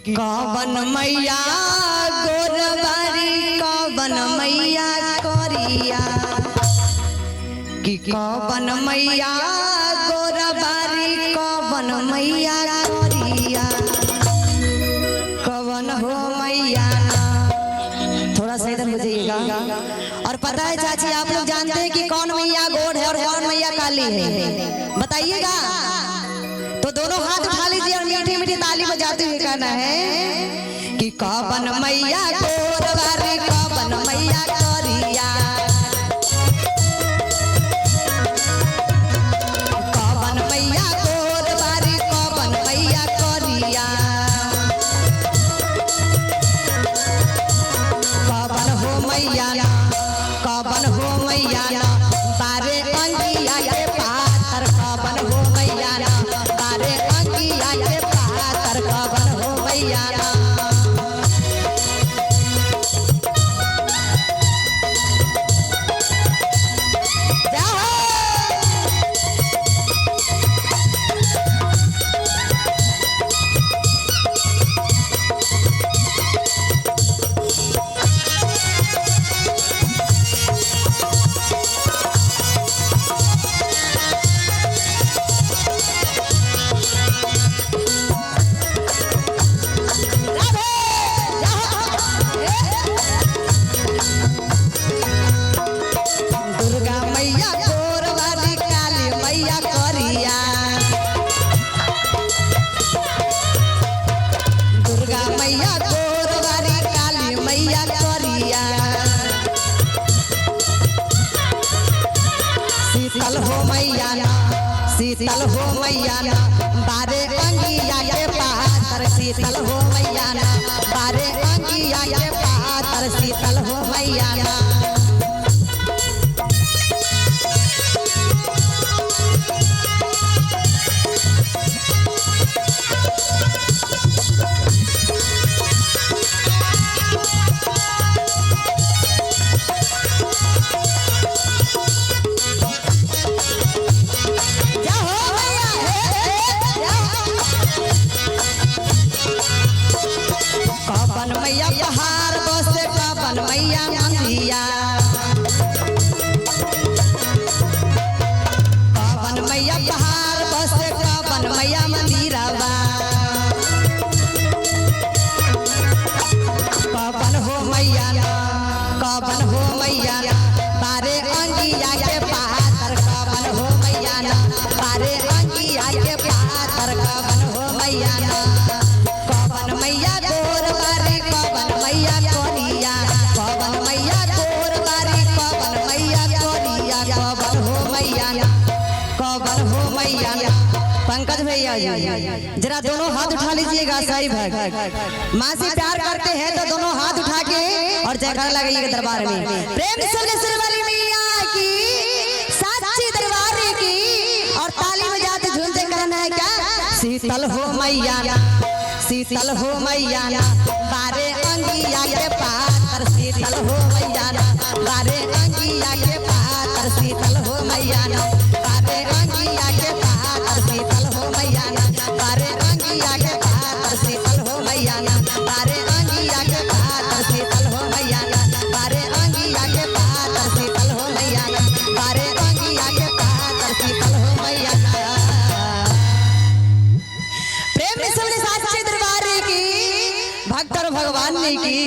कवन मैया गोरबारी कवन मैया करिया कि कवन मैया गोरबारी कवन मैया करिया कवन हो मैया। थोड़ा सा इधर हो जाइएगा। और पता है चाची आप लोग जानते हैं कि कौन मैया गोर है और कौन मैया काली है, बताइएगा। तो दोनों हाथ उठा लीजिए और मीठी मीठी ताली बजाते हुए कहना है कि कवन मैया गोरबारी कवन मैया करिया कवन मैया गोरबारी कवन मैया करिया कवन हो मैया ना कवन हो मैया ना बारे अंगिया के पातर कवन हो मैया ना बारे अंगिया के पातर कवन हो मैया ना। शीतल हो मैया ना शीतल हो मैया ना बारे अंगिया के पातर शीतल हो मैया ना बारे अंगिया के पातर शीतल हो मैया ना। कवन मैया पहाड़ बसे कवन मैया मंदिया कवन मैया पहाड़ बसे कवन मैया मंदिरवा कवन हो मैया ना कवन हो मैया ना बारे अंगिया के पातर कवन हो मैया ना बारे अंगिया के पातर कवन हो मैया ना। कवन मैया गोरबारी कवन मैया करिया कवन मैया गोरबारी कवन मैया करिया कवन हो मैया ना कवन हो मैया ना। पंकज भैया जरा दोनों हाथ उठा लीजिएगा साई भाई। माँ से प्यार करते हैं तो दोनों हाथ उठा के और जयकारा लगाइएगा दरबार में प्रेम से वाली मैया की साची दरबार की और ताली बजाते झूमते कहना है क्या शीतल हो मैया ना शीतल हो मैया ना बारे अंगिया के पातर शीतल हो मैया ना बारे अंगिया के पातर शीतल हो मैया ना बारे अंगिया के पातर शीतल हो मैया ना बारे अंगिया के पातर शीतल हो मैया ना बारे अंगिया के पातर शीतल हो मैया ना बारे अंगिया के पातर शीतल हो मैया ना बारे अंगिया के पातर शीतल हो मैया ना। प्रेम से साचे दरबार की भक्त और भगवान ने की